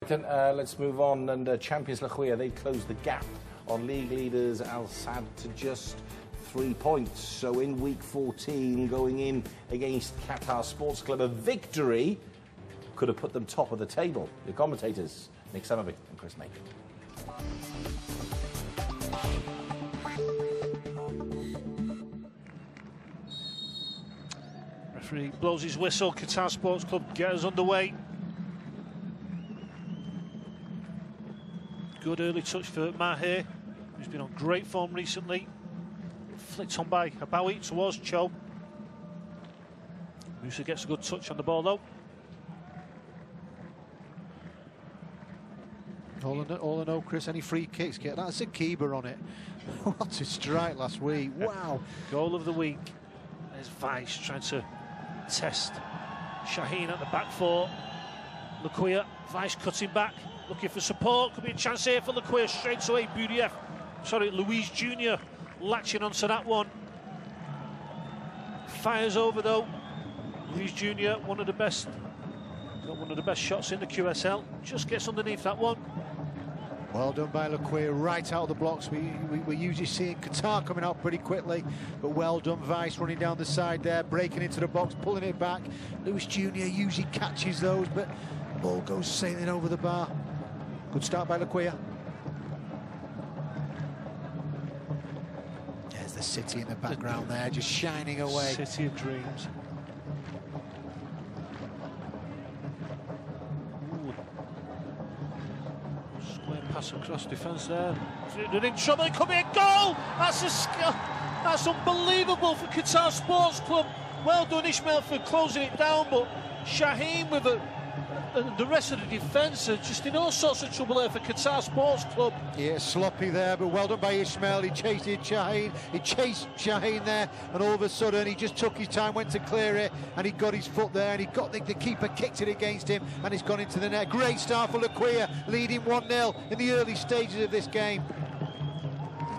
Let's move on, and champions Lekhwiya, they closed the gap on league leaders Al Sadd to just 3 points. So in week 14, going in against Qatar Sports Club, a victory could have put them top of the table. Your commentators, Nick Summerby and Chris Maker. Referee blows his whistle. Qatar Sports Club get us underway. Good early touch for Mahir, who's been on great form recently. Flicked on by Abawi towards Cho. Musa gets a good touch on the ball though. All I know, Chris, any free kicks get that's a keeper on it. What a strike last week! Wow. Goal of the week. There's Vice trying to test Shaheen at the back four. Lekhwiya, Vice cutting back, looking for support. Could be a chance here for Lekhwiya straight away. Luis Jr. latching onto that one. Fires over though. Luis Jr. one of the best shots in the QSL. Just gets underneath that one. Well done by Lekhwiya, right out of the blocks. We're usually seeing Qatar coming out pretty quickly, but well done, Vice running down the side there, breaking into the box, pulling it back. Luis Jr. usually catches those, but the ball goes sailing over the bar. Good start by Lekhwiya. There's the city in the background there, just shining away. City of dreams. Pass across defence there. They're in trouble. It could be a goal. That's unbelievable for Qatar Sports Club. Well done, Ismail, for closing it down. But Shaheen with the rest of the defence are just in all sorts of trouble there for Qatar Sports Club. Yeah, sloppy there, but well done by Ismail. He chased Shaheen. He chased Shaheen there, and all of a sudden he just took his time, went to clear it, and he got his foot there, and he got the keeper kicked it against him, and he's gone into the net. Great start for Lekhwiya, leading 1-0 in the early stages of this game.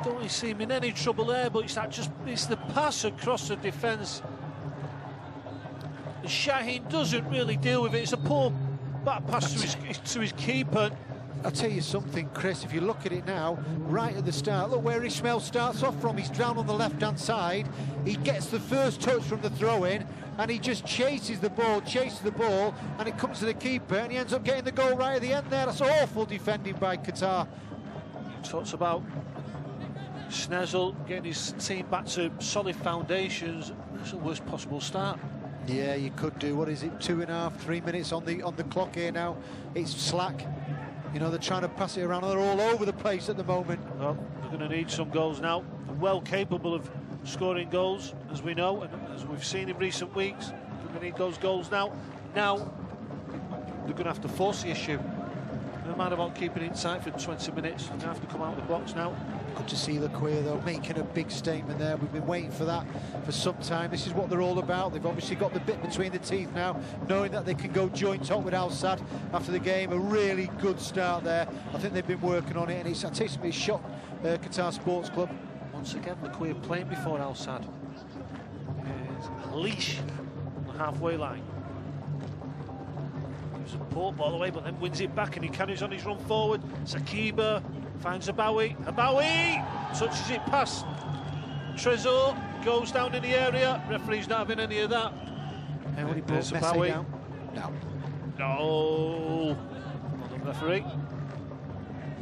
Don't really seem in any trouble there, but it's the pass across the defence. Shaheen doesn't really deal with it. It's a poor back pass to his keeper. I'll tell you something, Chris, if you look at it now, right at the start, look where Ismail starts off from. He's down on the left-hand side. He gets the first touch from the throw-in, and he just chases the ball, and it comes to the keeper, and he ends up getting the goal right at the end there. That's awful defending by Qatar. He talks about Snezzle getting his team back to solid foundations. It's the worst possible start. Yeah, you could do, what is it, 2.5, 3 minutes on the clock here now. It's slack. You know, they're trying to pass it around. They're all over the place at the moment. Well, they're going to need some goals now. They're well capable of scoring goals, as we know, and as we've seen in recent weeks. They're going to need those goals now. Now, they're going to have to force the issue. No matter about keeping it tight for 20 minutes, they're going to have to come out of the box now. Good to see Lekhwiya, though, making a big statement there. We've been waiting for that for some time. This is what they're all about. They've obviously got the bit between the teeth now, knowing that they can go joint top with Al Sadd after the game. A really good start there. I think they've been working on it, and it's a shot Qatar Sports Club. Once again, Lekhwiya playing before Al Sadd. A leash on the halfway line. Gives a poor ball away, but then wins it back, and he carries on his run forward. Sakiba finds Abawi. Abawi touches it past Trezor, goes down in the area. Referee's not having any of that. And there's Abawi. Down. No. Well done, referee.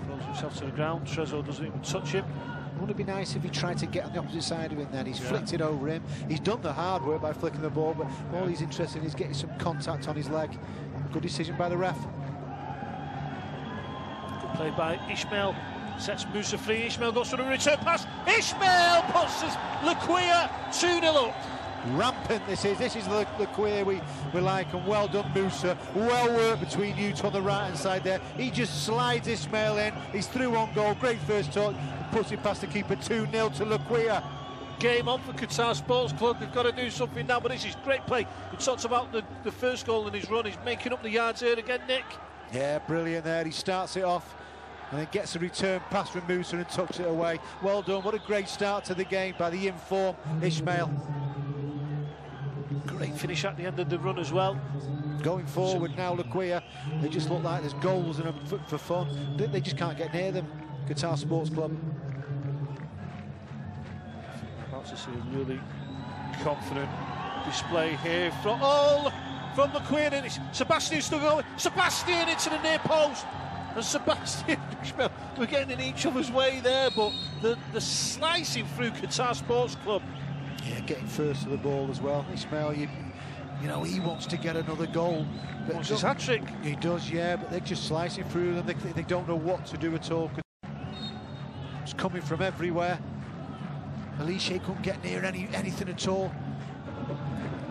Throws himself to the ground. Trezor doesn't even touch him. Wouldn't it be nice if he tried to get on the opposite side of him then? He's flicked it over him. He's done the hard work by flicking the ball, but all he's interested in is getting some contact on his leg. Good decision by the ref. Good play by Ismail. Sets Musa free. Ismail goes for the return pass. Ismail puts Lekhwiya 2-0 up. Rampant this is the Lekhwiya we like, and well done Musa. Well worked between you two on the right hand side there. He just slides Ismail in. He's through on goal. Great first touch. Puts it past the keeper. 2-0 to Lekhwiya. Game on for Qatar Sports Club. They've got to do something now, but this is great play. We talked about the first goal in his run. He's making up the yards here again, Nick. Yeah, brilliant there. He starts it off and then gets a return pass from Musa and tucks it away. Well done. What a great start to the game by the in-form Ismail. Great finish at the end of the run as well. Going forward now, Lekhwiya, they just look like there's goals in them for fun. They just can't get near them, Qatar Sports Club. About to see a really confident display here from Lekhwiya, and it's Sebastian still going. Sebastian into the near post, and Sebastian, we're getting in each other's way there, but the slicing through Qatar Sports Club. Yeah, getting first to the ball as well. Ismail, you know, he wants to get another goal. But wants his hat-trick. He does, yeah, but they're just slicing through them. They don't know what to do at all. It's coming from everywhere. Alicia couldn't get near anything at all.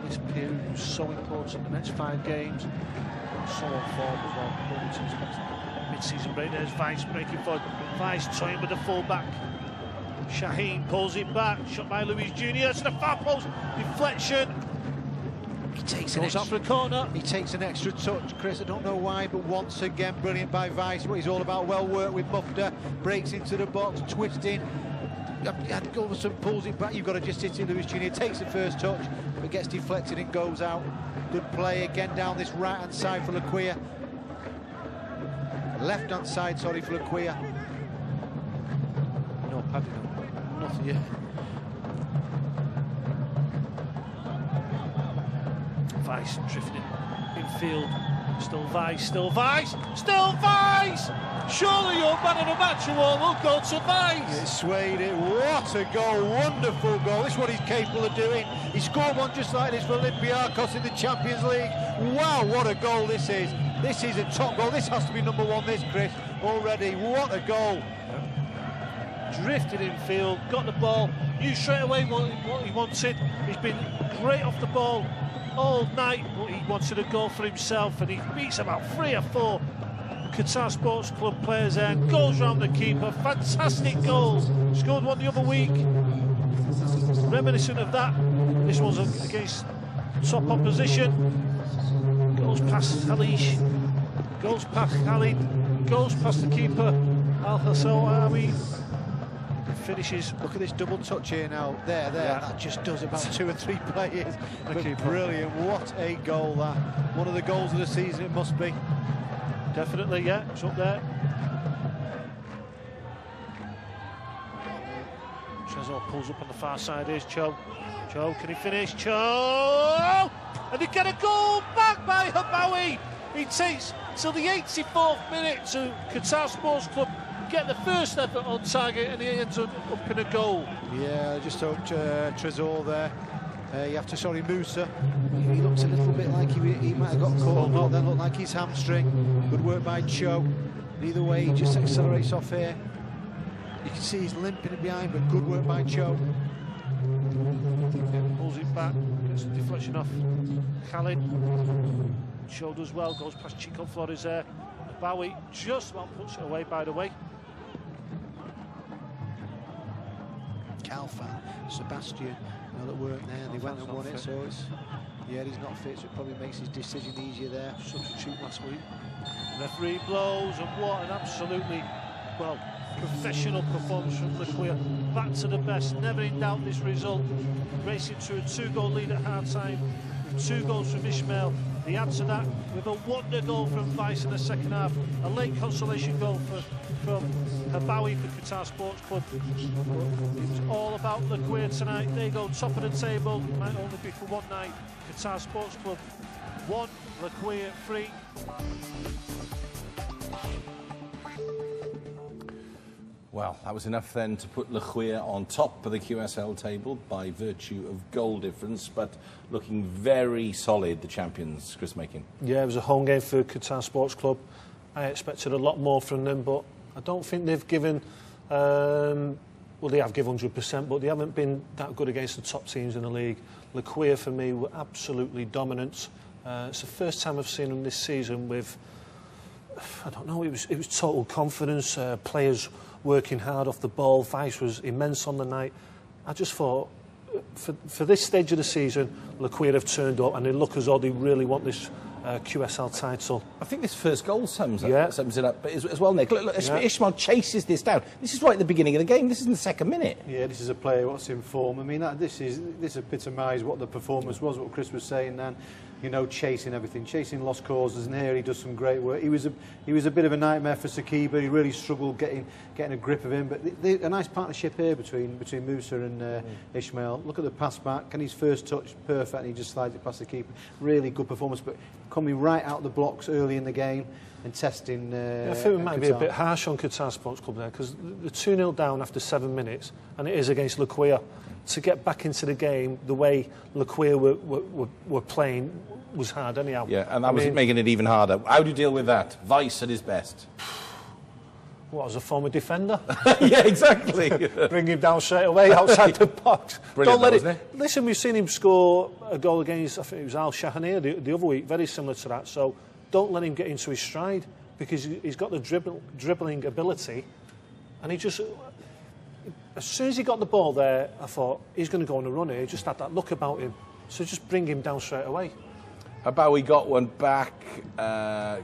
This period was so important. The next 5 games, so on form as well. Mid-season break. There's Vice breaking forward. Vice toying with the full-back. Shaheen pulls it back. Shot by Luis Jr. to the far post. Deflection. He takes out for a corner. He takes an extra touch, Chris. I don't know why, but once again, brilliant by Vice. What he's all about. Well worked with Mufta. Breaks into the box, twisting. And Gulverson pulls it back. You've got to just hit it. Luis Jr. takes the first touch, but gets deflected and goes out. Good play again down this right-hand side for Lekhwiya. Left-hand side, sorry, for Lekhwiya. No padding, nothing yet. Vice drifting infield. Still Vice, still Vice, still Vice! Surely your man of the match will go to Vice. It swayed it. What a goal! Wonderful goal. This is what he's capable of doing. He scored one just like this for Olympiacos in the Champions League. Wow, what a goal this is. This is a top goal. This has to be number 1, this, Chris, already. What a goal. Drifted infield, got the ball, knew straight away what he wanted. He's been great off the ball all night, but he wanted a goal for himself, and he beats about 3 or 4 Qatar Sports Club players there and goes round the keeper. Fantastic goals. Scored one the other week. Reminiscent of that. This one's against top opposition. Goes past Halish. Goes past Khalid. Goes past the keeper. Al-Hassawi. Finishes. Look at this double touch here now. There. Yeah. That just does about 2 or 3 players. Brilliant. What a goal that. One of the goals of the season it must be. Definitely, yeah. It's up there. Trezor pulls up on the far side. Here's Cho. Cho, can he finish? Cho! And they get a goal back by Habawi. He takes till the 84th minute to Qatar Sports Club get the first effort on target, and he ends up in a goal. Yeah, just hooked Trezor there. You have to, sorry, Musa. He looks a little bit like he might have got caught, but then looked like his hamstring. Good work by Cho. Either way, he just accelerates off here. You can see he's limping behind, but good work by Cho. Pulls it back, gets the deflection off Khalid. Cho does well, goes past Chico Flores there. Bowie just about puts it away, by the way. Kalfan, Sebastian, that weren't there, they went and won it, so it's, yeah, he's not fit, so it probably makes his decision easier there. Substitute last week. Referee blows, and what an absolutely, well, professional performance from Lekhwiya. Back to the best, never in doubt this result. Racing to a 2-goal lead at half-time, with 2 goals from Ismail. He adds to that with a wonder goal from Vice in the second half, a late consolation goal from Habawi for Qatar Sports Club. It was all about Lekhwiya tonight. They go top of the table, might only be for one night. Qatar Sports Club 1, Lekhwiya 3. Well, that was enough then to put Lekhwiya on top of the QSL table by virtue of goal difference, but looking very solid, the champions, Chris Makin. Yeah, it was a home game for Qatar Sports Club. I expected a lot more from them, but I don't think they've given, well, they have given 100%, but they haven't been that good against the top teams in the league. Lekhwiya, for me, were absolutely dominant. It's the first time I've seen them this season with, I don't know, it was total confidence, players working hard off the ball. Vice was immense on the night. I just thought, for this stage of the season, Lekhwiya have turned up and they look as though they really want this QSL title. I think this first goal sums it up but as well, Nick. Look, Ishmael chases this down. This is right at the beginning of the game. This is in the second minute. Yeah, this is a player what's in form. I mean, this epitomised what the performance was, what Chris was saying then. you know, chasing everything, chasing lost causes, and here he does some great work. He was a bit of a nightmare for Sakiba. He really struggled getting a grip of him. But a nice partnership here between Musa and Ismail. Look at the pass back, and his first touch perfect, and he just slides it past the keeper. Really good performance, but coming right out the blocks early in the game and testing. I think we might be a bit harsh on Qatar Sports Club there, because they're 2-0 down after 7 minutes, and it is against Lekhwiya. To get back into the game the way Lekhwiya were playing was hard anyhow. Yeah, and that was making it even harder. How do you deal with that? Vice at his best. What, as a former defender? Yeah, exactly. Bring him down straight away outside the box. Brilliant, Don't let wasn't it? Listen, we've seen him score a goal against, I think it was Al Shahania the other week, very similar to that. So don't let him get into his stride, because he's got the dribbling ability, and he just... As soon as he got the ball there, I thought, he's going to go on a run here. He just had that look about him. So just bring him down straight away. Abawi got one back,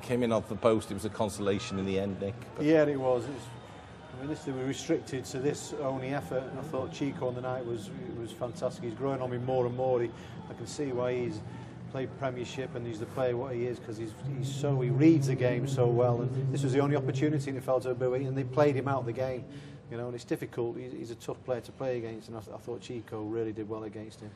came in off the post. It was a consolation in the end, Nick. But yeah, it was. I mean, they were restricted to this only effort. I thought Chico on the night was fantastic. He's growing on me more and more. I can see why he's played Premiership and he's the player what he is, because he reads the game so well. And this was the only opportunity in the fell to Abawi, and they played him out of the game. You know, and it's difficult. He's a tough player to play against, and I thought Chico really did well against him.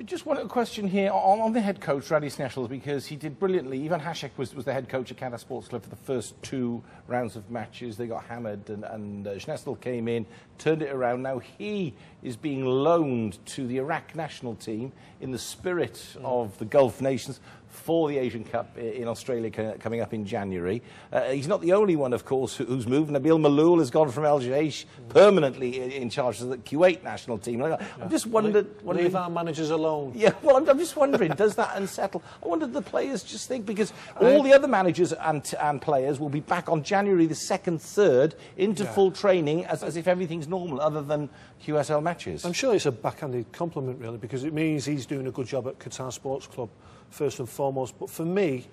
Just one question here on the head coach, Radius Nationals, because he did brilliantly. Ivan Hasek was the head coach at Qatar Sports Club for the first 2 rounds of matches. They got hammered, and Schnestel came in, turned it around. Now he is being loaned to the Iraq national team in the spirit of the Gulf nations for the Asian Cup in Australia coming up in January. He's not the only one, of course, who's moved. Nabil Maloul has gone from Al Jaish permanently in charge of the Kuwait national team. I'm just wondering... Leave our managers alone. Yeah, well, I'm just wondering, does that unsettle? I wonder if the players just think, because all the other managers and players will be back on January the 2nd, 3rd into full training as if everything's normal other than QSL matches. I'm sure it's a backhanded compliment, really, because it means he's doing a good job at Qatar Sports Club, first and foremost. But for me,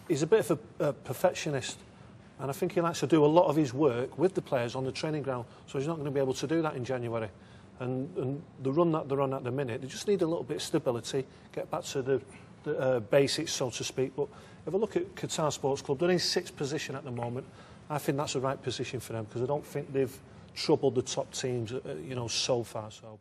he's a bit of a perfectionist, and I think he likes to do a lot of his work with the players on the training ground, so he's not going to be able to do that in January. And the run that they're on at the minute, they just need a little bit of stability, get back to the basics, so to speak. But if I look at Qatar Sports Club, they're in 6th position at the moment. I think that's the right position for them, because I don't think they've troubled the top teams, you know, so far. So.